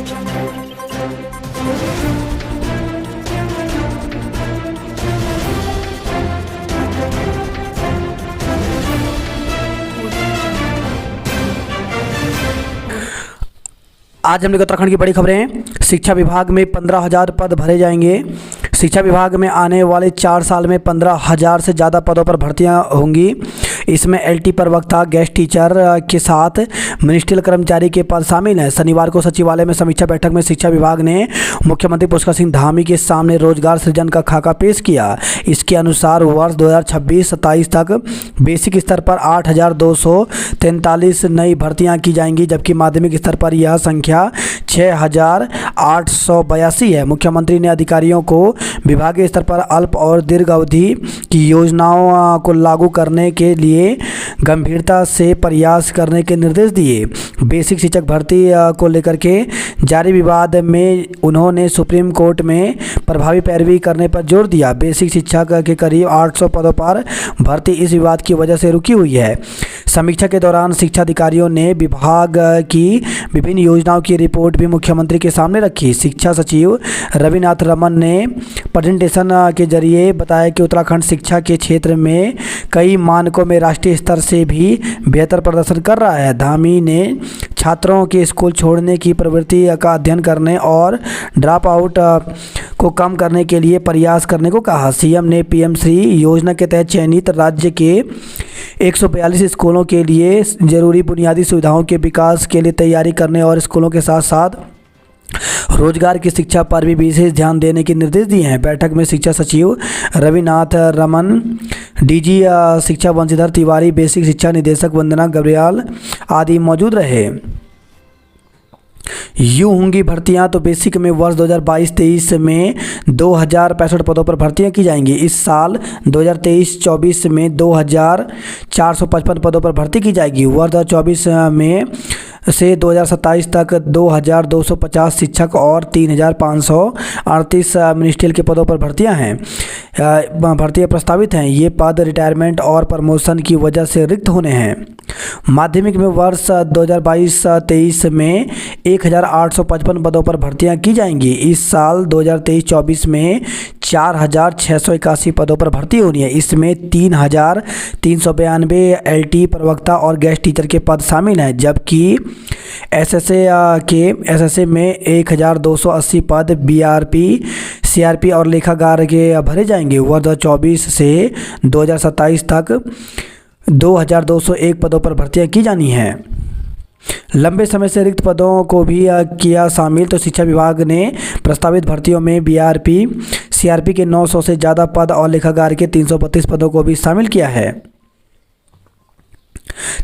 आज हम लोग उत्तराखंड की बड़ी खबरें। शिक्षा विभाग में 15,000 पद भरे जाएंगे। शिक्षा विभाग में आने वाले 4 साल में 15,000 से ज़्यादा पदों पर भर्तियां होंगी। इसमें एलटी प्रवक्ता, गेस्ट टीचर के साथ मिनिस्ट्रियल कर्मचारी के पद शामिल हैं। शनिवार को सचिवालय में समीक्षा बैठक में शिक्षा विभाग ने मुख्यमंत्री पुष्कर सिंह धामी के सामने रोजगार सृजन का खाका पेश किया। इसके अनुसार वर्ष 2026-27 तक बेसिक स्तर पर 8,243 नई भर्तियां की जाएंगी, जबकि माध्यमिक स्तर पर यह संख्या 6,882 है। मुख्यमंत्री ने अधिकारियों को विभागीय स्तर पर अल्प और दीर्घ अवधि की योजनाओं को लागू करने के लिए गंभीरता से प्रयास करने के निर्देश दिए। बेसिक शिक्षक भर्ती को लेकर के जारी विवाद में उन्होंने सुप्रीम कोर्ट में प्रभावी पैरवी करने पर जोर दिया। बेसिक शिक्षक के करीब 800 पदों पर भर्ती इस विवाद की वजह से रुकी हुई है। समीक्षा के दौरान शिक्षा अधिकारियों ने विभाग की विभिन्न योजनाओं की रिपोर्ट भी मुख्यमंत्री के सामने रखी। शिक्षा सचिव रविनाथ रमन ने प्रेजेंटेशन के जरिए बताया कि उत्तराखंड शिक्षा के क्षेत्र में कई मानकों में राष्ट्रीय स्तर से भी बेहतर प्रदर्शन कर रहा है। धामी ने छात्रों के स्कूल छोड़ने की प्रवृत्ति का अध्ययन करने और ड्रॉप आउट को कम करने के लिए प्रयास करने को कहा। सीएम ने पीएम श्री योजना के तहत चयनित राज्य के 142 स्कूलों के लिए जरूरी बुनियादी सुविधाओं के विकास के लिए तैयारी करने और स्कूलों के साथ साथ रोजगार की शिक्षा पर भी विशेष ध्यान देने के निर्देश दिए हैं। बैठक में शिक्षा सचिव रविनाथ रमन, डीजी शिक्षा बंशीधर तिवारी, बेसिक शिक्षा निदेशक वंदना गब्रियाल आदि मौजूद रहे। यूँ होंगी भर्तियां तो बेसिक में वर्ष 2022-23 में 2,065 पदों पर भर्तियां की जाएंगी। इस साल 2023-24 में 2,455 पदों पर भर्ती की जाएगी। वर्ष 2024 में से 2027 तक 2,250 शिक्षक और 3,538 मिनिस्ट्रियल के पदों पर भर्तियां प्रस्तावित हैं। ये पद रिटायरमेंट और प्रमोशन की वजह से रिक्त होने हैं। माध्यमिक में वर्ष 2022-23 में 1,855 पदों पर भर्तियां की जाएंगी। इस साल 2023-24 में 4,681 पदों पर भर्ती होनी है। इसमें 3,392 एलटी प्रवक्ता और गेस्ट टीचर के पद शामिल हैं, जबकि एसएसए में 1,280 पद बीआरपी, सीआरपी और लेखाकार के भरे जाएंगे। वर्ष 2024 से 2027 तक 2,201 पदों पर भर्तियां की जानी हैं। लंबे समय से रिक्त पदों को भी किया शामिल। तो शिक्षा विभाग ने प्रस्तावित भर्तियों में बीआरपी, सीआरपी के 900 से ज़्यादा पद और लेखाकार के 332 पदों को भी शामिल किया है।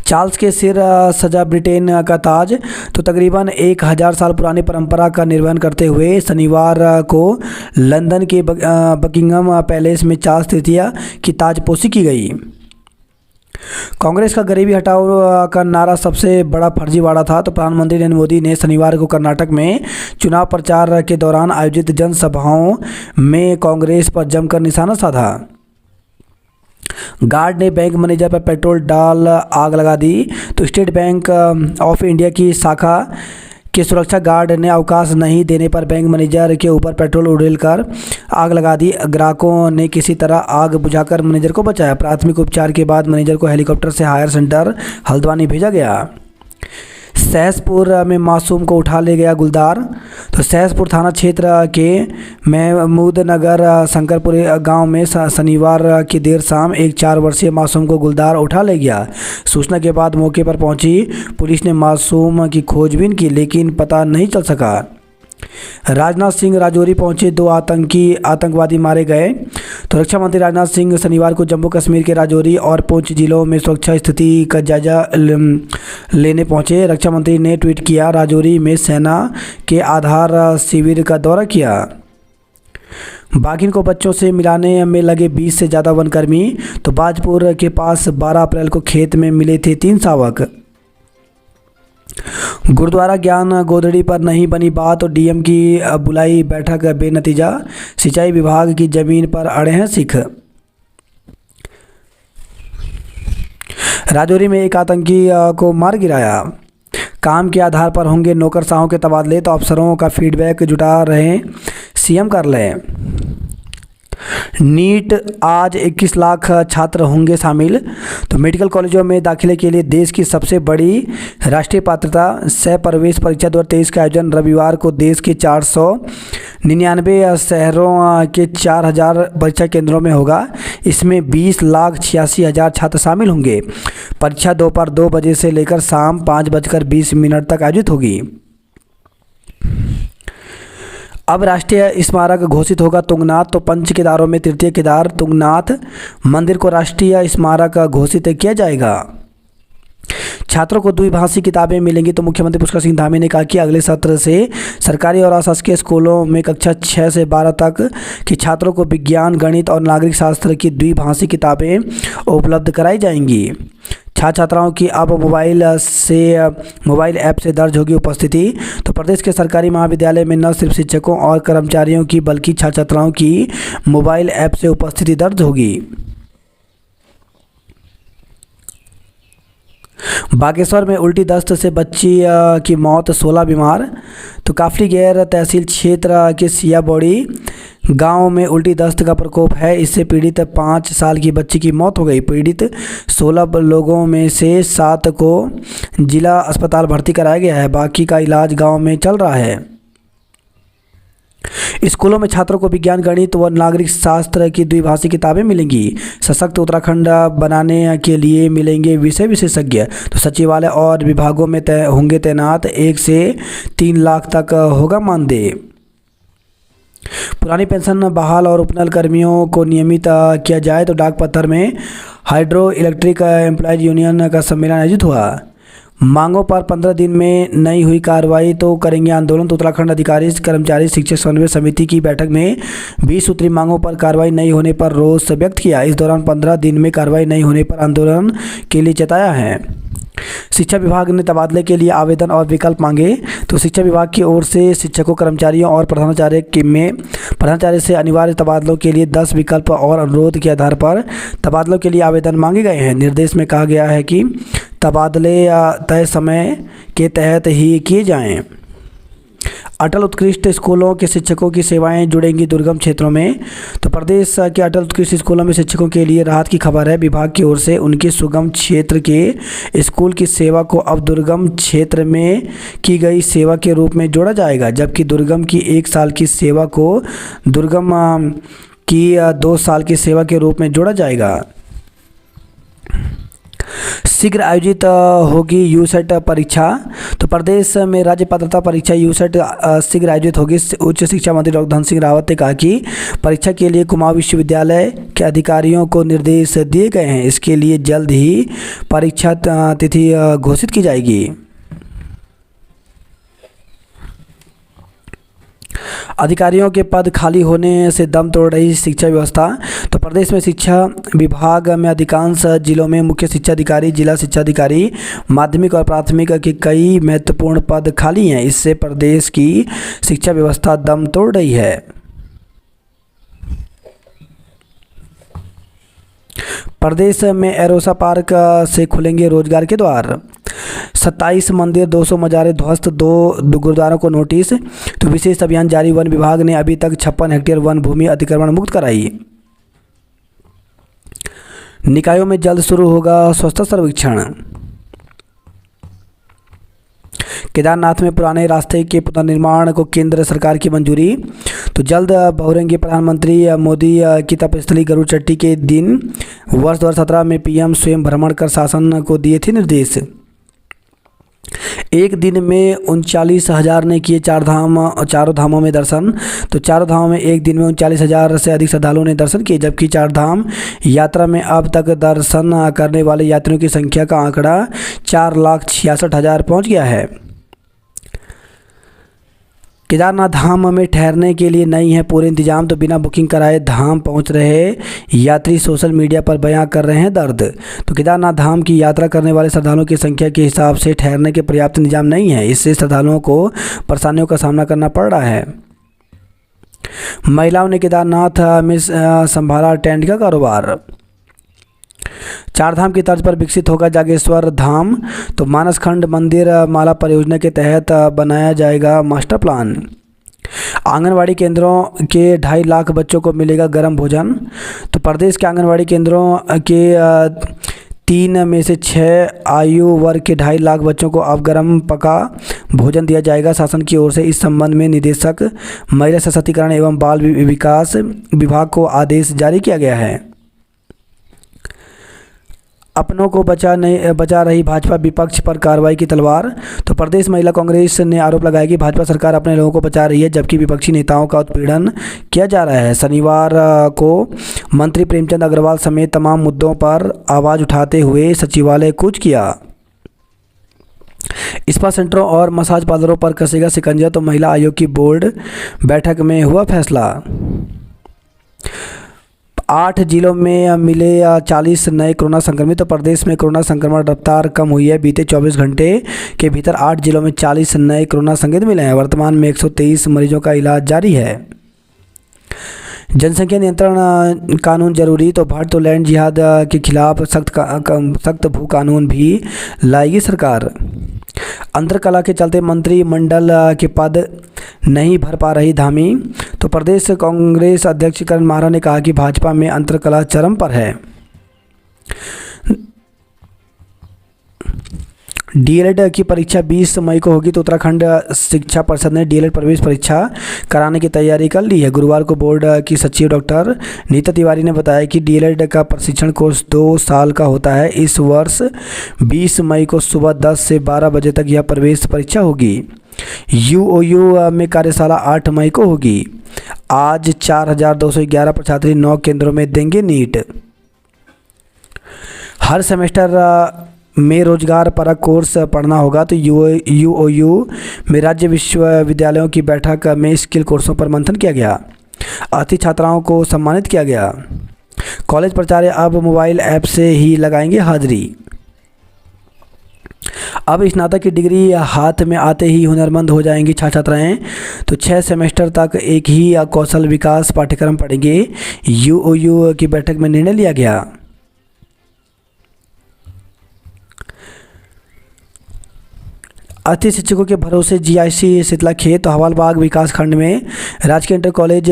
चार्ल्स के सिर सजा ब्रिटेन का ताज। तो तकरीबन 1,000 साल पुरानी परंपरा का निर्वहन करते हुए शनिवार को लंदन के बकिंगम पैलेस में चार्ल्स तृतीय की ताजपोशी की गई। कांग्रेस का गरीबी हटाओ का नारा सबसे बड़ा फर्जीवाड़ा था। तो प्रधानमंत्री नरेंद्र मोदी ने शनिवार को कर्नाटक में चुनाव प्रचार के दौरान आयोजित जनसभाओं में कांग्रेस पर जमकर निशाना साधा। गार्ड ने बैंक मैनेजर पर पेट्रोल डाल आग लगा दी। तो स्टेट बैंक ऑफ इंडिया की शाखा के सुरक्षा गार्ड ने अवकाश नहीं देने पर बैंक मैनेजर के ऊपर पेट्रोल उड़ेलकर आग लगा दी। ग्राहकों ने किसी तरह आग बुझाकर मैनेजर को बचाया। प्राथमिक उपचार के बाद मैनेजर को हेलीकॉप्टर से हायर सेंटर हल्द्वानी भेजा गया। सहसपुर में मासूम को उठा ले गया गुलदार। तो सहसपुर थाना क्षेत्र के महमूद नगर शंकरपुर गांव में शनिवार की देर शाम एक 4 वर्षीय मासूम को गुलदार उठा ले गया। सूचना के बाद मौके पर पहुंची पुलिस ने मासूम की खोजबीन की, लेकिन पता नहीं चल सका। राजनाथ सिंह राजौरी पहुंचे, 2 आतंकवादी मारे गए। तो रक्षा मंत्री राजनाथ सिंह शनिवार को जम्मू कश्मीर के राजौरी और पुंछ जिलों में सुरक्षा स्थिति का जायजा लेने पहुंचे। रक्षा मंत्री ने ट्वीट किया, राजौरी में सेना के आधार शिविर का दौरा किया। बाघिन को बच्चों से मिलाने में लगे 20 से ज़्यादा वनकर्मी। तो बाजपुर के पास 12 अप्रैल को खेत में मिले थे 3 शावक। गुरुद्वारा ज्ञान गोदड़ी पर नहीं बनी बात। और डीएम की बुलाई बैठक बेनतीजा। सिंचाई विभाग की जमीन पर अड़े हैं सिख। राजौरी में एक आतंकी को मार गिराया। काम के आधार पर होंगे नौकरशाहों के तबादले, तो अफसरों का फीडबैक जुटा रहे सीएम कार्यालय। नीट आज 21 लाख छात्र होंगे शामिल, तो मेडिकल कॉलेजों में दाखिले के लिए देश की सबसे बड़ी राष्ट्रीय पात्रता सह प्रवेश परीक्षा 2023 का आयोजन रविवार को देश के 499 शहरों के 4000 परीक्षा केंद्रों में होगा। इसमें 20,86,000 छात्र शामिल होंगे। परीक्षा दोपहर 2 बजे से लेकर शाम 5:20 तक आयोजित होगी। अब राष्ट्रीय स्मारक घोषित होगा तुंगनाथ, तो पंच केदारों में तृतीय केदार तुंगनाथ मंदिर को राष्ट्रीय स्मारक घोषित किया जाएगा। छात्रों को द्विभाषी किताबें मिलेंगी, तो मुख्यमंत्री पुष्कर सिंह धामी ने कहा कि अगले सत्र से सरकारी और अशासकीय स्कूलों में कक्षा 6 से 12 तक के छात्रों को विज्ञान, गणित और नागरिक शास्त्र की द्विभाषी किताबें उपलब्ध कराई जाएंगी। छात्र छात्राओं की अब मोबाइल ऐप से दर्ज होगी उपस्थिति, तो प्रदेश के सरकारी महाविद्यालय में न सिर्फ शिक्षकों और कर्मचारियों की बल्कि छात्र छात्राओं की मोबाइल ऐप से उपस्थिति दर्ज होगी। बागेश्वर में उल्टी दस्त से बच्ची की मौत, 16 बीमार, तो काफली गैर तहसील क्षेत्र के सियाबोड़ी गांव में उल्टी दस्त का प्रकोप है। इससे पीड़ित 5 साल की बच्ची की मौत हो गई। पीड़ित 16 लोगों में से 7 को जिला अस्पताल भर्ती कराया गया है, बाकी का इलाज गांव में चल रहा है। स्कूलों में छात्रों को विज्ञान, गणित व नागरिक शास्त्र की द्विभाषी किताबें मिलेंगी। सशक्त उत्तराखंड बनाने के लिए मिलेंगे विषय विशेषज्ञ, तो सचिवालय और विभागों में होंगे तैनात। 1 से 3 लाख तक होगा मानदेय। पुरानी पेंशन बहाल और उपनल कर्मियों को नियमित किया जाए, तो डाक पत्थर में हाइड्रो इलेक्ट्रिक एम्प्लॉयज यूनियन का सम्मेलन आयोजित हुआ। मांगों पर 15 दिन में नहीं हुई कार्रवाई तो करेंगे आंदोलन, तो उत्तराखंड अधिकारी कर्मचारी शिक्षक समन्वय समिति की बैठक में 20 सूत्री मांगों पर कार्रवाई नहीं होने पर रोष व्यक्त किया। इस दौरान 15 दिन में कार्रवाई नहीं होने पर आंदोलन के लिए चेताया है। शिक्षा विभाग ने तबादले के लिए आवेदन और विकल्प मांगे, तो शिक्षा विभाग की ओर से शिक्षकों, कर्मचारियों और प्रधानाचार्य से अनिवार्य तबादलों के लिए 10 विकल्प और अनुरोध के आधार पर तबादलों के लिए आवेदन मांगे गए हैं। निर्देश में कहा गया है कि तबादले तय समय के तहत ही किए जाएं। अटल उत्कृष्ट स्कूलों के शिक्षकों की सेवाएं जुड़ेंगी दुर्गम क्षेत्रों में, तो प्रदेश के अटल उत्कृष्ट स्कूलों में शिक्षकों के लिए राहत की खबर है। विभाग की ओर से उनके सुगम क्षेत्र के स्कूल की सेवा को अब दुर्गम क्षेत्र में की गई सेवा के रूप में जोड़ा जाएगा, जबकि दुर्गम की 1 साल की सेवा को दुर्गम की 2 साल की सेवा के रूप में जोड़ा जाएगा। शीघ्र आयोजित होगी यूसेट परीक्षा, तो प्रदेश में राज्य पात्रता परीक्षा यूसेट शीघ्र आयोजित होगी। उच्च शिक्षा मंत्री डॉक्टर धन सिंह रावत ने कहा कि परीक्षा के लिए कुमाऊं विश्वविद्यालय के अधिकारियों को निर्देश दिए गए हैं। इसके लिए जल्द ही परीक्षा तिथि घोषित की जाएगी। अधिकारियों के पद खाली होने से दम तोड़ रही शिक्षा व्यवस्था, तो प्रदेश में शिक्षा विभाग में अधिकांश जिलों में मुख्य शिक्षा अधिकारी, जिला शिक्षा अधिकारी, माध्यमिक और प्राथमिक के कई महत्वपूर्ण पद खाली हैं। इससे प्रदेश की शिक्षा व्यवस्था दम तोड़ रही है। प्रदेश में एरोसा पार्क से खुलेंगे रोजगार के द्वार। 27 मंदिर, 200 मजारे ध्वस्त, 2 गुरुद्वारों को नोटिस, तो विशेष अभियान जारी। वन विभाग ने अभी तक 56 हेक्टेयर वन भूमि अतिक्रमण मुक्त कराई। निकायों में जल्द शुरू होगा स्वच्छता सर्वेक्षण। केदारनाथ में पुराने रास्ते के पुनर्निर्माण को केंद्र सरकार की मंजूरी, तो जल्द बहुरेंगे प्रधानमंत्री मोदी की तपस्थली गरुड़ चट्टी के दिन। वर्ष 2017 में पीएम स्वयं भ्रमण कर शासन को दिए थे निर्देश। एक दिन में 39,000 ने किए चारों धामों में दर्शन, तो चारों धामों में एक दिन में 39,000 से अधिक श्रद्धालुओं ने दर्शन किए, जबकि 4 धाम यात्रा में अब तक दर्शन करने वाले यात्रियों की संख्या का आंकड़ा 4,66,000 पहुंच गया है। केदारनाथ धाम में ठहरने के लिए नहीं है पूरे इंतजाम, तो बिना बुकिंग कराए धाम पहुंच रहे यात्री सोशल मीडिया पर बयां कर रहे हैं दर्द। तो केदारनाथ धाम की यात्रा करने वाले श्रद्धालुओं की संख्या के हिसाब से ठहरने के पर्याप्त इंतजाम नहीं है। इससे श्रद्धालुओं को परेशानियों का सामना करना पड़ रहा है। महिलाओं ने केदारनाथ में संभाला टेंट का कारोबार। चारधाम की तर्ज पर विकसित होगा जागेश्वर धाम। तो मानसखंड मंदिर माला परियोजना के तहत बनाया जाएगा मास्टर प्लान। आंगनवाड़ी केंद्रों के 2.5 लाख बच्चों को मिलेगा गर्म भोजन। तो प्रदेश के आंगनवाड़ी केंद्रों के 3 में से 6 आयु वर्ग के 2.5 लाख बच्चों को अब गर्म पका भोजन दिया जाएगा। शासन की ओर से इस संबंध में निदेशक महिला सशक्तिकरण एवं बाल विकास विभाग को आदेश जारी किया गया है। अपनों को बचा रही भाजपा, विपक्ष पर कार्रवाई की तलवार। तो प्रदेश महिला कांग्रेस ने आरोप लगाया कि भाजपा सरकार अपने लोगों को बचा रही है जबकि विपक्षी नेताओं का उत्पीड़न किया जा रहा है। शनिवार को मंत्री प्रेमचंद अग्रवाल समेत तमाम मुद्दों पर आवाज़ उठाते हुए सचिवालय कूच किया। स्पा सेंटरों और मसाज पार्लरों पर कसेगा शिकंजा। तो महिला आयोग की बोर्ड बैठक में हुआ फैसला। 8 जिलों में मिले 40 नए कोरोना संक्रमित। तो प्रदेश में कोरोना संक्रमण रफ्तार कम हुई है। बीते 24 घंटे के भीतर 8 जिलों में 40 नए कोरोना संक्रमित मिले हैं। वर्तमान में 123 मरीजों का इलाज जारी है। जनसंख्या नियंत्रण कानून जरूरी। तो भट्ट तो लैंड जिहाद के खिलाफ सख्त भू कानून भी लाएगी सरकार। अंतरकला के चलते मंत्रिमंडल के पद नहीं भर पा रही धामी। तो प्रदेश कांग्रेस अध्यक्ष करण माहरा ने कहा कि भाजपा में अंतरकला चरम पर है। डीएलएड की परीक्षा 20 मई को होगी। तो उत्तराखंड शिक्षा परिषद ने डीएलएड प्रवेश परीक्षा कराने की तैयारी कर ली है। गुरुवार को बोर्ड की सचिव डॉक्टर नीता तिवारी ने बताया कि डीएलएड का प्रशिक्षण कोर्स 2 साल का होता है। इस वर्ष 20 मई को सुबह 10 से 12 बजे तक यह प्रवेश परीक्षा होगी। यूओयू में कार्यशाला 8 मई को होगी। आज 4211 प्रछात्री 9 केंद्रों में देंगे नीट। हर सेमेस्टर में रोजगार परक कोर्स पढ़ना होगा। तो यूओयू में राज्य विश्वविद्यालयों की बैठक में स्किल कोर्सों पर मंथन किया गया। अतिथि छात्राओं को सम्मानित किया गया। कॉलेज प्राचार्य अब मोबाइल ऐप से ही लगाएंगे हाजिरी। अब स्नातक की डिग्री हाथ में आते ही हुनरमंद हो जाएंगी छात्र छात्राएँ। तो 6 सेमेस्टर तक एक ही कौशल विकास पाठ्यक्रम पढ़ेंगे। यूओयू की बैठक में निर्णय लिया गया। अतिथि शिक्षकों के भरोसे जीआईसी शीतलाखेत। तो हवालबाग विकास खंड में राजकीय इंटर कॉलेज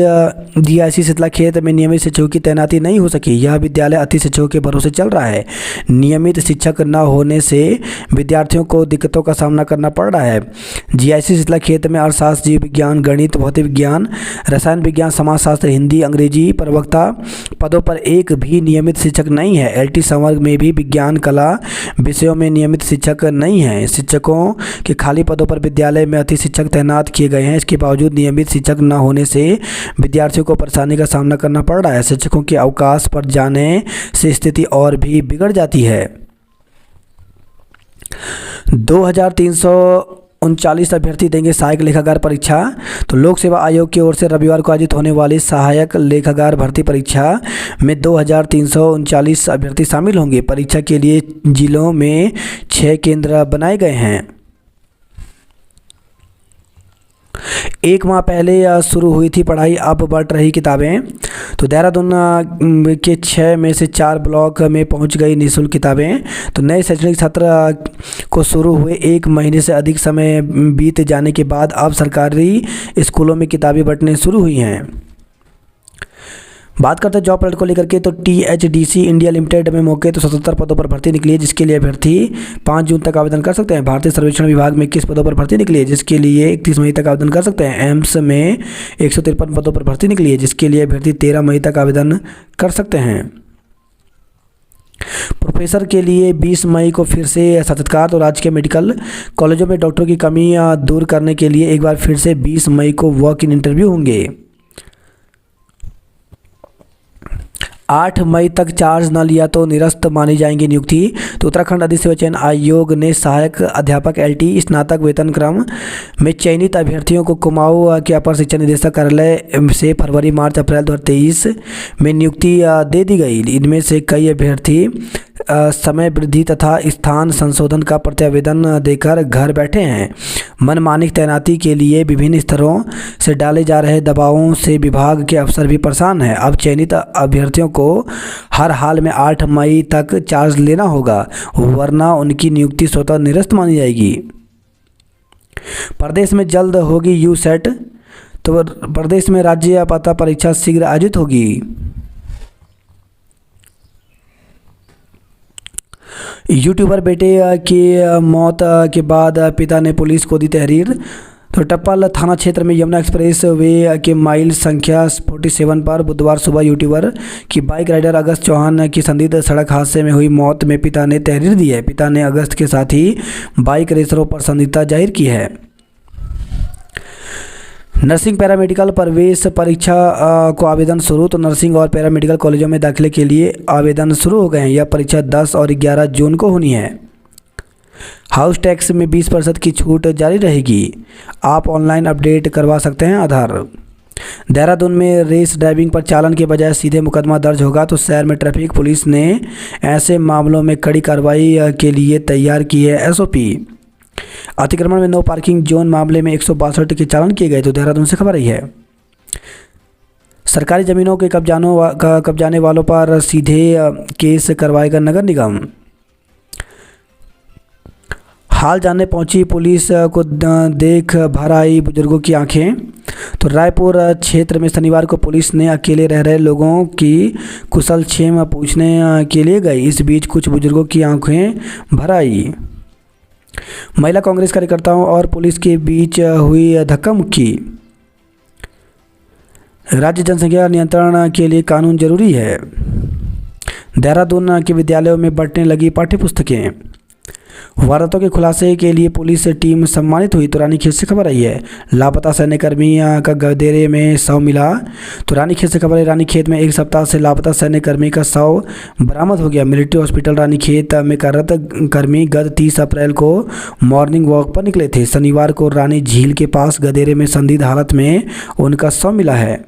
जीआईसी शीतलाखेत में नियमित शिक्षकों की तैनाती नहीं हो सकी। यह विद्यालय अतिथि शिक्षकों के भरोसे चल रहा है। नियमित शिक्षक न होने से विद्यार्थियों को दिक्कतों का सामना करना पड़ रहा है। जीआईसी शीतलाखेत में अर्थशास्त्र, जीव विज्ञान, गणित, भौतिक विज्ञान, रसायन विज्ञान, समाजशास्त्र, हिंदी, अंग्रेजी प्रवक्ता पदों पर एक भी नियमित शिक्षक नहीं है। एलटी संवर्ग में भी विज्ञान, कला विषयों में नियमित शिक्षक नहीं हैं। शिक्षकों के खाली पदों पर विद्यालय में अतिथि शिक्षक तैनात किए गए हैं। इसके बावजूद नियमित शिक्षक न होने से विद्यार्थियों को परेशानी का सामना करना पड़ रहा है। शिक्षकों के अवकाश पर जाने से स्थिति और भी बिगड़ जाती है। 2339 अभ्यर्थी देंगे सहायक लेखाकार परीक्षा। तो लोक सेवा आयोग की ओर से रविवार को आयोजित होने वाली सहायक लेखाकार भर्ती परीक्षा में 2339 अभ्यर्थी शामिल होंगे। परीक्षा के लिए जिलों में 6 केंद्र बनाए गए हैं। 1 माह पहले शुरू हुई थी पढ़ाई, अब बढ़ रही किताबें। तो देहरादून के 6 में से 4 ब्लॉक में पहुंच गई निःशुल्क किताबें। तो नए शैक्षणिक सत्र को शुरू हुए 1 महीने से अधिक समय बीत जाने के बाद अब सरकारी स्कूलों में किताबें बंटने शुरू हुई हैं। बात करते हैं जॉब अलर्ट को लेकर के। तो टीएचडीसी इंडिया लिमिटेड में मौके तो 77 पदों पर भर्ती निकली है, जिसके लिए अभ्यर्थी 5 जून तक आवेदन कर सकते हैं। भारतीय सर्वेक्षण विभाग में 21 पदों पर भर्ती निकली है, जिसके लिए 31 मई तक आवेदन कर सकते हैं। एम्स में 153 पदों पर भर्ती निकली है, जिसके लिए अभ्यर्थी 13 मई तक आवेदन कर सकते हैं। प्रोफेसर के लिए 20 मई को फिर से साक्षात्कार। तो राजकीय मेडिकल कॉलेजों में डॉक्टरों की कमी दूर करने के लिए एक बार फिर से 20 मई को वॉक इन इंटरव्यू होंगे। 8 मई तक चार्ज न लिया तो निरस्त मानी जाएंगी नियुक्ति। तो उत्तराखंड अधिसेवा चयन आयोग ने सहायक अध्यापक एलटी स्नातक वेतन क्रम में चयनित अभ्यर्थियों को कुमाऊं के अपर शिक्षा निदेशक कार्यालय से फरवरी, मार्च, अप्रैल 2023 में नियुक्ति दे दी गई। इनमें से कई अभ्यर्थी समय वृद्धि तथा स्थान संशोधन का प्रत्यावेदन देकर घर बैठे हैं। मनमानी तैनाती के लिए विभिन्न स्तरों से डाले जा रहे दबावों से विभाग के अफसर भी परेशान हैं। अब चयनित अभ्यर्थियों को हर हाल में 8 मई तक चार्ज लेना होगा, वरना उनकी नियुक्ति स्वतः निरस्त मानी जाएगी। प्रदेश में जल्द होगी यूसेट, तो प्रदेश में राज्य पात्रता परीक्षा शीघ्र आयोजित होगी। यूट्यूबर बेटे की मौत के बाद पिता ने पुलिस को दी तहरीर। तो टप्पल थाना क्षेत्र में यमुना एक्सप्रेस वे के माइल संख्या 47 पर बुधवार सुबह यूट्यूबर की बाइक राइडर अगस्त चौहान की संदिग्ध सड़क हादसे में हुई मौत में पिता ने तहरीर दी है। पिता ने अगस्त के साथ ही बाइक रेसरों पर संदिग्धता जाहिर की है। नर्सिंग पैरामेडिकल प्रवेश परीक्षा को आवेदन शुरू। तो नर्सिंग और पैरामेडिकल कॉलेजों में दाखिले के लिए आवेदन शुरू हो गए हैं। यह परीक्षा 10 और 11 जून को होनी है। हाउस टैक्स में 20% की छूट जारी रहेगी। आप ऑनलाइन अपडेट करवा सकते हैं आधार। देहरादून में रेस ड्राइविंग पर चालान के बजाय सीधे मुकदमा दर्ज होगा। तो शहर में ट्रैफिक पुलिस ने ऐसे मामलों में कड़ी कार्रवाई के लिए तैयार की है SOP। अतिक्रमण में नो पार्किंग जोन मामले में 162 के चालान किए गए। तो देहरादून से खबर आई है। सरकारी जमीनों के कब्जाने वालों पर सीधे केस करवाएगा नगर निगम। हाल जानने पहुंची पुलिस को देख भर आई बुजुर्गों की आंखें। तो रायपुर क्षेत्र में शनिवार को पुलिस ने अकेले रह रहे लोगों की कुशल क्षेम पूछने के लिए गई। इस बीच कुछ बुजुर्गों की आंखें भर आई। महिला कांग्रेस कार्यकर्ताओं और पुलिस के बीच हुई धक्का मुक्की। राज्य जनसंख्या नियंत्रण के लिए कानून जरूरी है। देहरादून के विद्यालयों में बंटने लगी पाठ्यपुस्तकें। वारदातों के खुलासे के लिए पुलिस टीम सम्मानित हुई। तो रानीखेत से खबर आई है। लापता सैन्यकर्मी का गदेरे में शव मिला। तो रानीखेत से खबर है। रानीखेत में एक सप्ताह से लापता सैन्यकर्मी का शव बरामद हो गया। मिलिट्री हॉस्पिटल रानीखेत में कार्यरत कर्मी गत 30 अप्रैल को मॉर्निंग वॉक पर निकले थे। शनिवार को रानी झील के पास गदेरे में संदिग्ध हालत में उनका शव मिला है।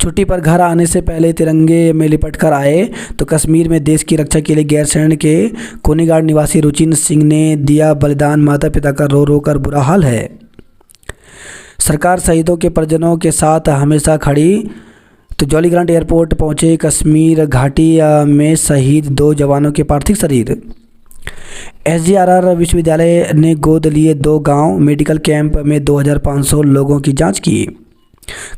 छुट्टी पर घर आने से पहले तिरंगे में लिपट कर आए। तो कश्मीर में देश की रक्षा के लिए गैरसैंण के कोनीगाड़ निवासी रुचिन सिंह ने दिया बलिदान। माता पिता का रो रो कर बुरा हाल है। सरकार शहीदों के परिजनों के साथ हमेशा खड़ी। तो जॉलीग्रांट एयरपोर्ट पहुंचे कश्मीर घाटी में शहीद 2 जवानों के पार्थिव शरीर। SGRR विश्वविद्यालय ने गोद लिए 2 गांव। मेडिकल कैंप में 2500 लोगों की जांच की।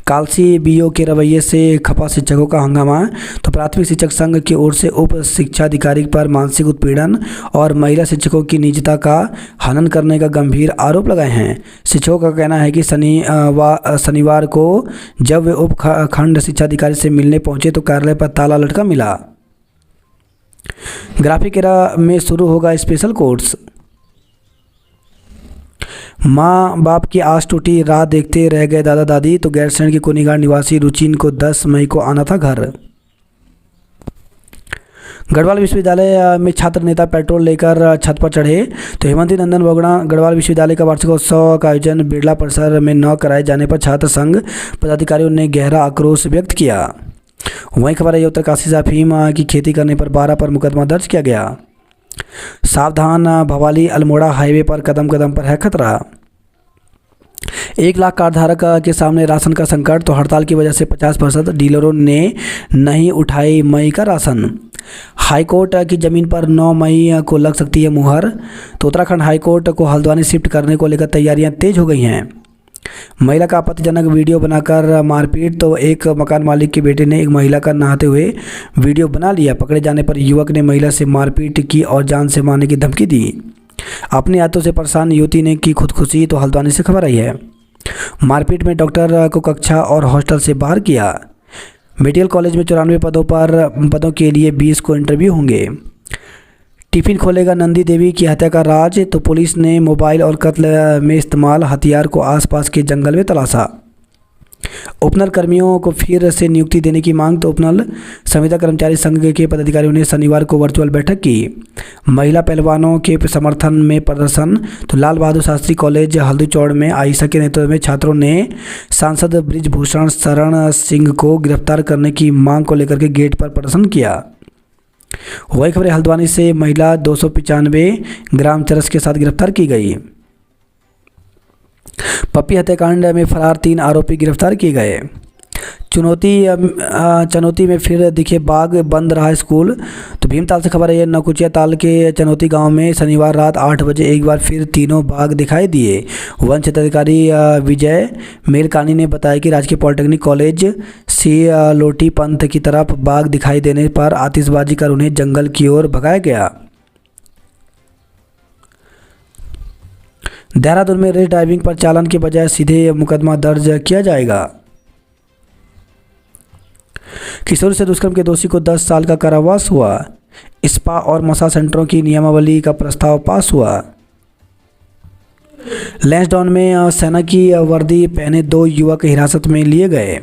कालसी BO के रवैये से खपा शिक्षकों का हंगामा। तो प्राथमिक शिक्षक संघ की ओर से उप शिक्षाधिकारी पर मानसिक उत्पीड़न और महिला शिक्षकों की निजता का हनन करने का गंभीर आरोप लगाए हैं। शिक्षकों का कहना है कि शनिवार को जब वे उप खंड शिक्षाधिकारी से मिलने पहुंचे तो कार्यालय पर ताला लटका मिला। ग्राफिक एरा में शुरू होगा स्पेशल कोर्स। माँ बाप की आस टूटी, राह देखते रह गए दादा दादी। तो गैरसैंण के कोनीगाड़ निवासी रुचिन को 10 मई को आना था घर। गढ़वाल विश्वविद्यालय में छात्र नेता पेट्रोल लेकर छत पर चढ़े। तो हेमंती नंदन बोगड़ा गढ़वाल विश्वविद्यालय का वार्षिकोत्सव का आयोजन बिरला परिसर में न कराए जाने पर छात्र संघ पदाधिकारियों ने गहरा आक्रोश व्यक्त किया। वहीं खबर है उत्तरकाशी से अफीम की खेती करने पर 12 पर मुकदमा दर्ज किया गया। सावधान, भवाली अल्मोड़ा हाईवे पर कदम कदम पर है खतरा। 1 लाख कार्डधारक के सामने राशन का संकट। तो हड़ताल की वजह से 50% डीलरों ने नहीं उठाई मई का राशन। हाईकोर्ट की जमीन पर 9 मई को लग सकती है मुहर। तो उत्तराखंड हाईकोर्ट को हल्द्वानी शिफ्ट करने को लेकर तैयारियां तेज हो गई हैं। महिला का आपत्तिजनक वीडियो बनाकर मारपीट। तो एक मकान मालिक के बेटे ने एक महिला का नहाते हुए वीडियो बना लिया। पकड़े जाने पर युवक ने महिला से मारपीट की और जान से मारने की धमकी दी। अपनी आदतों से परेशान युवती ने की खुदकुशी। तो हल्द्वानी से खबर आई है। मारपीट में डॉक्टर को कक्षा और हॉस्टल से बाहर किया। मेडिकल कॉलेज में 94 पदों के लिए 20 को इंटरव्यू होंगे। टिफिन खोलेगा नंदी देवी की हत्या का राज। तो पुलिस ने मोबाइल और कत्ल में इस्तेमाल हथियार को आसपास के जंगल में तलाशा। उपनल कर्मियों को फिर से नियुक्ति देने की मांग। तो उपनल संविदा कर्मचारी संघ के पदाधिकारियों ने शनिवार को वर्चुअल बैठक की। महिला पहलवानों के समर्थन में प्रदर्शन। तो लाल बहादुर शास्त्री कॉलेज हल्दूचौड़ में आयशा के नेतृत्व में छात्रों ने सांसद बृजभूषण शरण सिंह को गिरफ्तार करने की मांग को लेकर के गेट पर प्रदर्शन किया। वही खबर हल्द्वानी से महिला 295 ग्राम चरस के साथ गिरफ्तार की गई। पप्पी हत्याकांड में फरार 3 आरोपी गिरफ्तार किए गए। चनौती में फिर दिखे बाघ, बंद रहा स्कूल। तो भीमताल से खबर है, नकुचिया ताल के चनौती गांव में शनिवार रात 8 बजे एक बार फिर तीनों बाघ दिखाई दिए। वन क्षेत्राधिकारी विजय मेलकानी ने बताया कि राजकीय पॉलिटेक्निक कॉलेज से लोटी पंथ की तरफ बाघ दिखाई देने पर आतिशबाजी कर उन्हें जंगल की ओर भगाया गया। देहरादून में रेस ड्राइविंग पर चालान के बजाय सीधे मुकदमा दर्ज किया जाएगा। किशोरी से दुष्कर्म के दोषी को 10 साल का कारावास हुआ। स्पा और मसाज सेंटरों की नियमावली का प्रस्ताव पास हुआ। लैंसडाउन में सेना की वर्दी पहने 2 युवक हिरासत में लिए गए।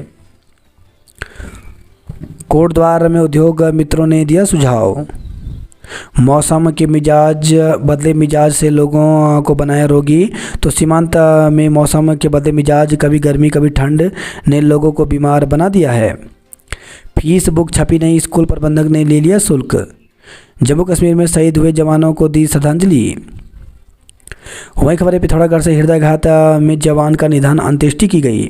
कोटद्वार में उद्योग मित्रों ने दिया सुझाव। मौसम के बदले मिजाज से लोगों को बनाया रोगी। तो सीमांत में मौसम के बदले मिजाज, कभी गर्मी कभी ठंड, ने लोगों को बीमार बना दिया है। फीस बुक छपी नहीं, स्कूल प्रबंधक ने ले लिया शुल्क। जम्मू कश्मीर में शहीद हुए जवानों को दी श्रद्धांजलि। वहीं खबर है पिथौरागढ़ से हृदयघात में जवान का निधन, अंत्येष्टि की गई।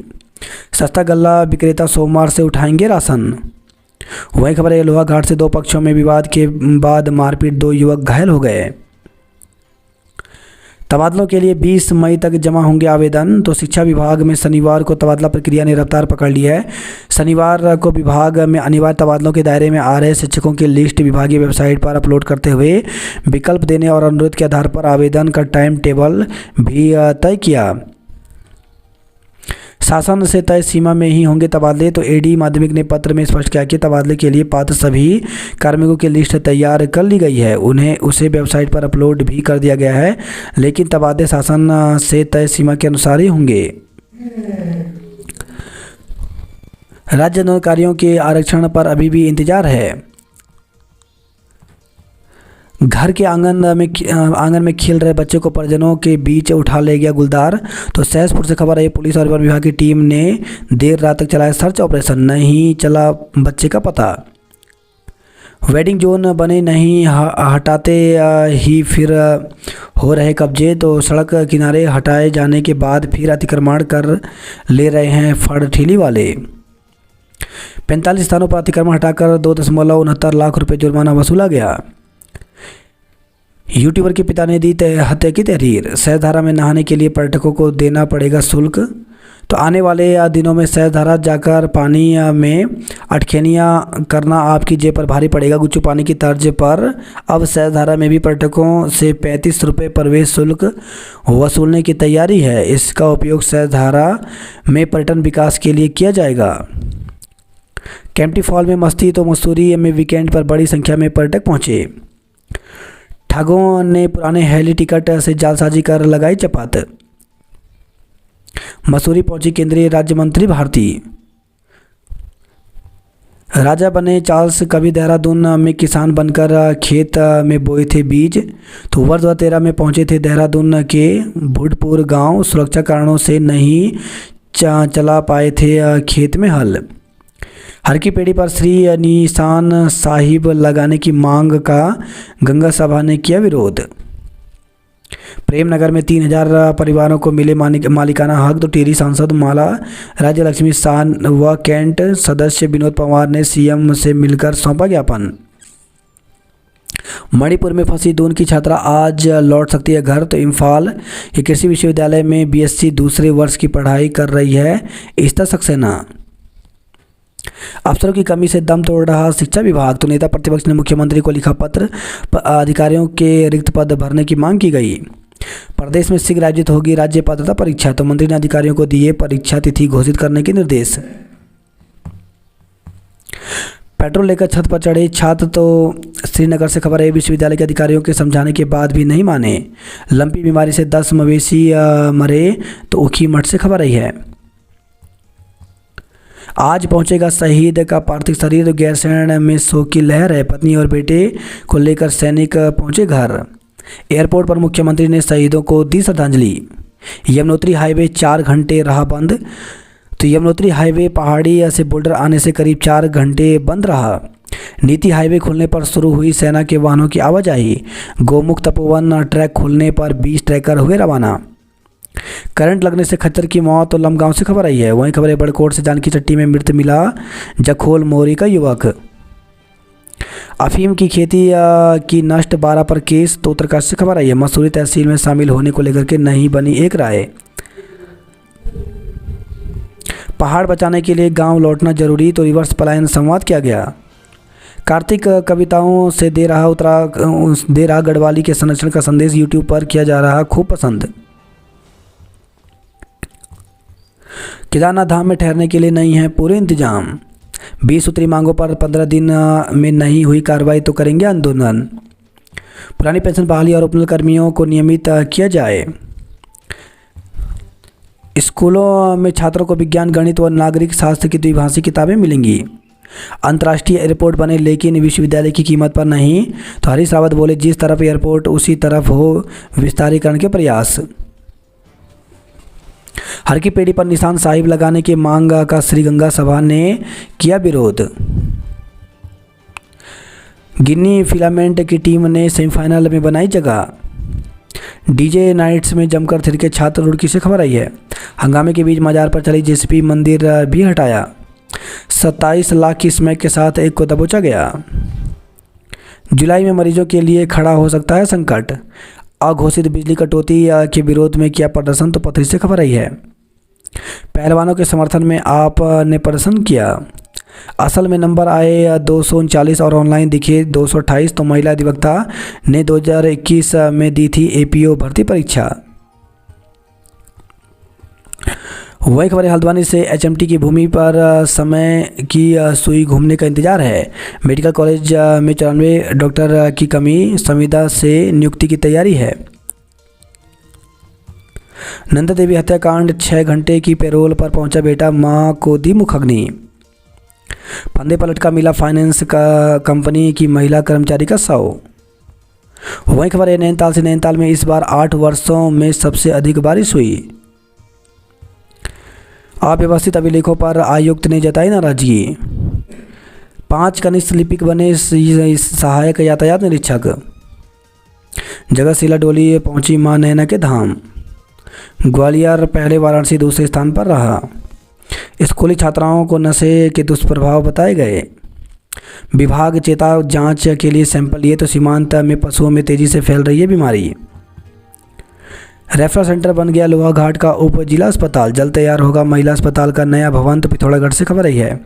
सस्ता गल्ला विक्रेता सोमवार से उठाएंगे राशन। वहीं खबर है लोहा घाट से 2 पक्षों में विवाद के बाद मारपीट, 2 युवक घायल हो गए। तबादलों के लिए 20 मई तक जमा होंगे आवेदन। तो शिक्षा विभाग में शनिवार को तबादला प्रक्रिया ने रफ्तार पकड़ ली है। शनिवार को विभाग में अनिवार्य तबादलों के दायरे में आ रहे शिक्षकों की लिस्ट विभागीय वेबसाइट पर अपलोड करते हुए विकल्प देने और अनुरोध के आधार पर आवेदन का टाइम टेबल भी तय किया। शासन से तय सीमा में ही होंगे तबादले। तो एडी माध्यमिक ने पत्र में स्पष्ट किया कि तबादले के लिए पात्र सभी कार्मिकों की लिस्ट तैयार कर ली गई है, उसे वेबसाइट पर अपलोड भी कर दिया गया है, लेकिन तबादले शासन से तय सीमा के अनुसार ही होंगे। राज्य अधिकारियों के आरक्षण पर अभी भी इंतजार है। घर के आंगन में खेल रहे बच्चे को परिजनों के बीच उठा ले गया गुलदार। तो सहसपुर से खबर है पुलिस और वन विभाग की टीम ने देर रात तक चलाया सर्च ऑपरेशन, नहीं चला बच्चे का पता। वेडिंग जोन बने नहीं हटाते ही फिर हो रहे कब्जे। तो सड़क किनारे हटाए जाने के बाद फिर अतिक्रमण कर ले रहे हैं फड़ ठेली वाले। 45 स्थानों पर अतिक्रमण हटाकर 2.69 लाख रुपए जुर्माना वसूला गया। यूट्यूबर के पिता ने दी हत्या की तहरीर। सहधारा में नहाने के लिए पर्यटकों को देना पड़ेगा शुल्क। तो आने वाले दिनों में सहधारा जाकर पानी में अटखेनियाँ करना आपकी जेब पर भारी पड़ेगा। गुच्चू पानी की तर्ज पर अब सहधारा में भी पर्यटकों से 35 रुपये प्रवेश शुल्क वसूलने की तैयारी है। इसका उपयोग सहधारा में पर्यटन विकास के लिए किया जाएगा। कैंपटी फॉल में मस्ती। तो मसूरी में वीकेंड पर बड़ी संख्या में पर्यटक पहुंचे। ठगों ने पुराने हेली टिकट से जालसाजी कर लगाई चपात। मसूरी पहुंची केंद्रीय राज्य मंत्री भारती। राजा बने चार्ल्स कभी देहरादून में किसान बनकर खेत में बोए थे बीज। तो वर्ष 2013 में पहुंचे थे देहरादून के भुडपुर गांव। सुरक्षा कारणों से नहीं चला पाए थे खेत में हल। हर की पेड़ी पर श्री निशान साहिब लगाने की मांग का गंगा सभा ने किया विरोध। प्रेमनगर में 3000 परिवारों को मिले मालिकाना हक। तो टिहरी सांसद माला राज्य लक्ष्मी सान व कैंट सदस्य विनोद पवार ने सीएम से मिलकर सौंपा ज्ञापन। मणिपुर में फंसी दून की छात्रा आज लौट सकती है घर। तो इम्फाल के कृषि विश्वविद्यालय में बीएससी दूसरे वर्ष की पढ़ाई कर रही है इस्ता सक्सेना। अफसरों की कमी से दम तोड़ रहा शिक्षा विभाग। तो नेता प्रतिपक्ष ने मुख्यमंत्री को लिखा पत्र। अधिकारियों के रिक्त पद भरने की मांग की गई। प्रदेश में शीघ्र आयोजित होगी राज्य पात्रता परीक्षा। तो मंत्री ने अधिकारियों को दिए परीक्षा तिथि घोषित करने के निर्देश। पेट्रोल लेकर छत पर चढ़े छात्र। तो श्रीनगर से खबर है विश्वविद्यालय के अधिकारियों के समझाने के बाद भी नहीं माने। लंपी बीमारी से 10 मवेशी मरे। तो ऊखी मठ से खबर आई है। आज पहुंचेगा शहीद का पार्थिव शरीर, गैरसैंण में शोक की लहर है, पत्नी और बेटे को लेकर सैनिक पहुंचे घर। एयरपोर्ट पर मुख्यमंत्री ने शहीदों को दी श्रद्धांजलि। यमुनोत्री हाईवे 4 घंटे रहा बंद। तो यमुनोत्री हाईवे पहाड़ी से बोल्डर आने से करीब 4 घंटे बंद रहा। नीति हाईवे खुलने पर शुरू हुई सेना के वाहनों की आवाजाही। गोमुख तपोवन ट्रैक खुलने पर 20 ट्रैकर हुए रवाना। करंट लगने से खच्चर की मौत, तो लमगांव से खबर आई है। वहीं खबर है बड़कोट से जानकी चट्टी में मृत मिला जखोल मोरी का युवक। अफीम की खेती की नष्ट 12 पर केस, तो उत्तरकाशी से खबर आई है। मसूरी तहसील में शामिल होने को लेकर के नहीं बनी एक राय। पहाड़ बचाने के लिए गांव लौटना जरूरी, तो रिवर्स पलायन संवाद किया गया। कार्तिक कविताओं से दे रहा गढ़वाली के संरक्षण का संदेश यूट्यूब पर किया जा रहा खूब पसंद। केदारनाथ धाम में ठहरने के लिए नहीं है पूरे इंतजाम। 20 सूत्री मांगों पर 15 दिन में नहीं हुई कार्रवाई तो करेंगे आंदोलन। पुरानी पेंशन बहाली और उपनल कर्मियों को नियमित किया जाए। स्कूलों में छात्रों को विज्ञान, गणित व नागरिक शास्त्र की द्विभाषी किताबें मिलेंगी। अंतर्राष्ट्रीय एयरपोर्ट बने लेकिन विश्वविद्यालय की कीमत पर नहीं, तो हरीश रावत बोले जिस तरफ एयरपोर्ट उसी तरफ हो विस्तारीकरण के प्रयास। हर की पेड़ी पर निशान साहिब लगाने की मांग का श्रीगंगा सभा ने किया विरोध। गिन्नी फिलामेंट की टीम ने सेमीफाइनल में बनाई जगह। डीजे नाइट्स में जमकर थिरके छात्र, रुड़की से खबर आई है। हंगामे के बीच मजार पर चली जेसीबी, मंदिर भी हटाया। 27 लाख की स्मैक के साथ एक को दबोचा गया। जुलाई में मरीजों के लिए खड़ा हो सकता है संकट। अघोषित बिजली कटौती के विरोध में किया प्रदर्शन, तो पथरी से खबर आई है। पहलवानों के समर्थन में आप ने प्रदर्शन किया। असल में नंबर आए 239 और ऑनलाइन दिखे 228, तो महिला अधिवक्ता ने 2021 में दी थी एपीओ भर्ती परीक्षा। वही खबर हल्द्वानी से एचएमटी की भूमि पर समय की सुई घूमने का इंतजार है। मेडिकल कॉलेज में 94 डॉक्टर की कमी, संविदा से नियुक्ति की तैयारी है। नंदा देवी हत्याकांड, 6 घंटे की पैरोल पर पहुंचा बेटा, मां को दी मुखाग्नि। फंदे पलट का मिला फाइनेंस का कंपनी की महिला कर्मचारी का शव। वही खबर है नैनीताल से। नैनीताल में इस बार 8 वर्षों में सबसे अधिक बारिश हुई। अव्यवस्थित अभिलेखों पर आयुक्त ने जताई नाराजगी। 5 कनिष्ठ लिपिक बने सहायक यातायात निरीक्षक। जगतशिला डोली पहुंची मां नैना के धाम। ग्वालियर पहले, वाराणसी दूसरे स्थान पर रहा। स्कूली छात्राओं को नशे के दुष्प्रभाव बताए गए। विभाग चेता जांच के लिए सैंपल लिए, तो सीमांत में पशुओं में तेजी से फैल रही है बीमारी। रेफरल सेंटर बन गया लोहाघाट का उप जिला अस्पताल। जल्द तैयार होगा महिला अस्पताल का नया भवन, तो पिथौरागढ़ से खबर आई है।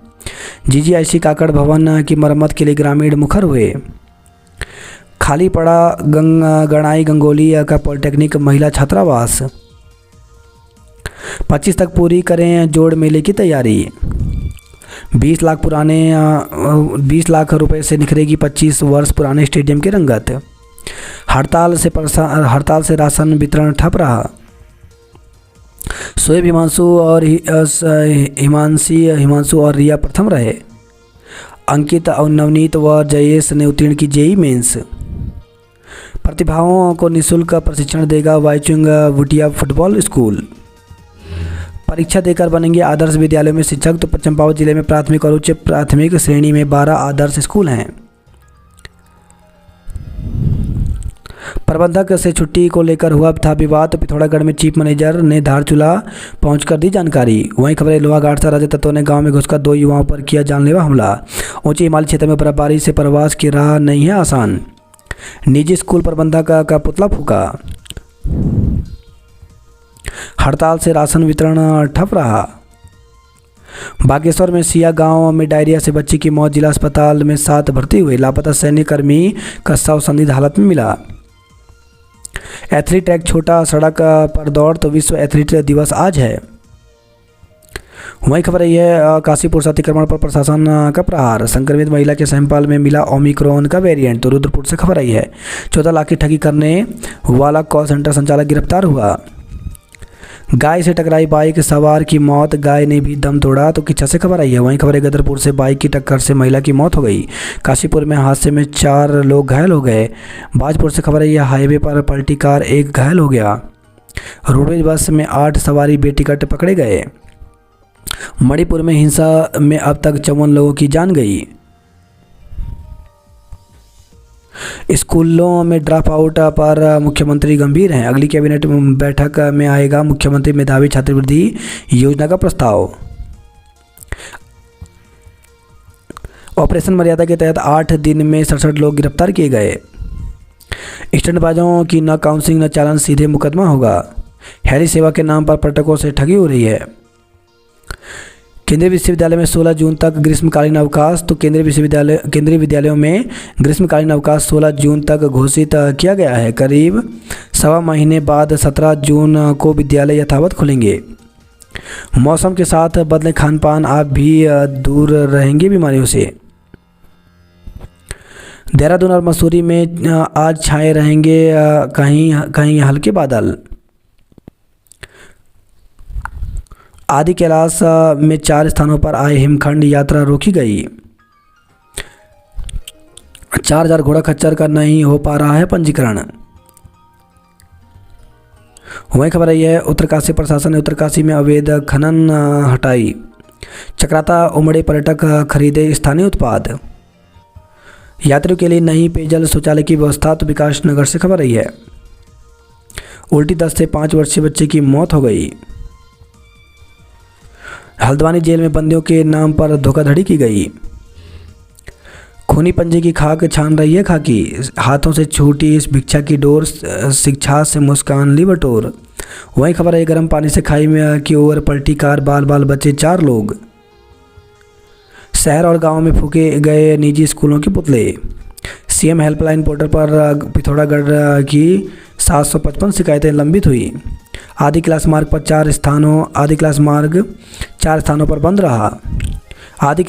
जीजीआईसी काकड़ भवन की मरम्मत के लिए ग्रामीण मुखर हुए। खाली पड़ा गणाई गंगोली का पॉलिटेक्निक महिला छात्रावास। 25 तक पूरी करें जोड़ मेले की तैयारी। 20 लाख रुपए से निखरेगी 25 वर्ष पुराने स्टेडियम की रंगत। हड़ताल से राशन वितरण ठप रहा। शोएब हिमांशु और रिया प्रथम रहे। अंकित और नवनीत व जयेश ने उत्तीर्ण की जेई मेंस। प्रतिभाओं को निःशुल्क प्रशिक्षण देगा वाईचुंग भूटिया फुटबॉल स्कूल। परीक्षा देकर बनेंगे आदर्श विद्यालयों में शिक्षक, तो चंपावत जिले में प्राथमिक और उच्च प्राथमिक श्रेणी में 12 आदर्श स्कूल हैं। प्रबंधक से छुट्टी को लेकर हुआ था विवाद, तो पिथौरागढ़ में चीफ मैनेजर ने धारचूला पहुंचकर दी जानकारी। वहीं खबर लोहाघाट से अराजक तत्वों ने गांव में घुसकर 2 युवाओं पर किया जानलेवा हमला। ऊंचे हिमालय क्षेत्र में बर्फबारी से प्रवास की राह नहीं है आसान। निजी स्कूल प्रबंधक का पुतला फूका। हड़ताल से राशन वितरण ठप रहा। बागेश्वर में सिया गांव में डायरिया से बच्ची की मौत, जिला अस्पताल में 7 भर्ती हुए। लापता सैन्य कर्मी का शव संदिग्ध हालत में मिला। एथलीट ट्रैक छोटा सड़क पर दौड़, तो विश्व एथलीट दिवस आज है। वही खबर यही है काशीपुर से अतिक्रमण पर प्रशासन का प्रहार। संक्रमित महिला के सैंपल में मिला ओमिक्रॉन का वेरिएंट, तो रुद्रपुर से खबर आई है। 14 लाख की ठगी करने वाला कॉल सेंटर संचालक गिरफ्तार हुआ। गाय से टकराई बाइक सवार की मौत, गाय ने भी दम तोड़ा। तो किच्छा से खबर आई है। वहीं खबर है गदरपुर से बाइक की टक्कर से महिला की मौत हो गई। काशीपुर में हादसे में 4 लोग घायल हो गए। बाजपुर से खबर आई है हाईवे पर पलटी कार, 1 घायल हो गया। रोडवेज बस में 8 सवारी बेटिकट पकड़े गए। मणिपुर में हिंसा में अब तक 54 लोगों की जान गई। स्कूलों में ड्रॉप आउट पर मुख्यमंत्री गंभीर हैं। अगली कैबिनेट बैठक में आएगा मुख्यमंत्री मेधावी छात्रवृत्ति योजना का प्रस्ताव। ऑपरेशन मर्यादा के तहत 8 दिन में 67 लोग गिरफ्तार किए गए। स्टंटबाजों की न काउंसलिंग न चालान, सीधे मुकदमा होगा। हेली सेवा के नाम पर पर्यटकों से ठगी हो रही है। केंद्रीय विश्वविद्यालय में 16 जून तक ग्रीष्मकालीन अवकाश। तो केंद्रीय विद्यालयों में ग्रीष्मकालीन अवकाश 16 जून तक घोषित किया गया है। करीब 1.25 महीने बाद 17 जून को विद्यालय यथावत खुलेंगे। मौसम के साथ बदले खान पान, आप भी दूर रहेंगे बीमारियों से। देहरादून और मसूरी में आज छाए रहेंगे कहीं कहीं हल्के बादल। आदि कैलाश में 4 स्थानों पर आए हिमखंड, यात्रा रोकी गई। 4000 घोड़ा खच्चर का नहीं हो पा रहा है पंजीकरण। वहीं खबर आई है उत्तरकाशी प्रशासन ने उत्तरकाशी में अवैध खनन हटाई। चक्राता उमड़े पर्यटक, खरीदे स्थानीय उत्पाद। यात्रियों के लिए नई पेयजल शौचालय की व्यवस्था। तो विकास नगर से खबर आई है उल्टी दस्त से 5 वर्षीय बच्चे की मौत हो गई। हल्द्वानी जेल में बंदियों के नाम पर धोखाधड़ी की गई। खूनी पंजे की खाक छान रही है खाकी, हाथों से छूटी इस भिक्षा की डोर, शिक्षा से मुस्कान ली बटोर। वहीं खबर है गर्म पानी से खाई में की ओर पलटी कार, बाल बाल बचे 4 लोग। शहर और गांव में फूके गए निजी स्कूलों के पुतले। सीएम हेल्पलाइन पोर्टल पर पिथौरागढ़ की 755 शिकायतें लंबित हुई। आदि क्लास मार्ग पर 4 स्थानों पर बंद रहा। आदि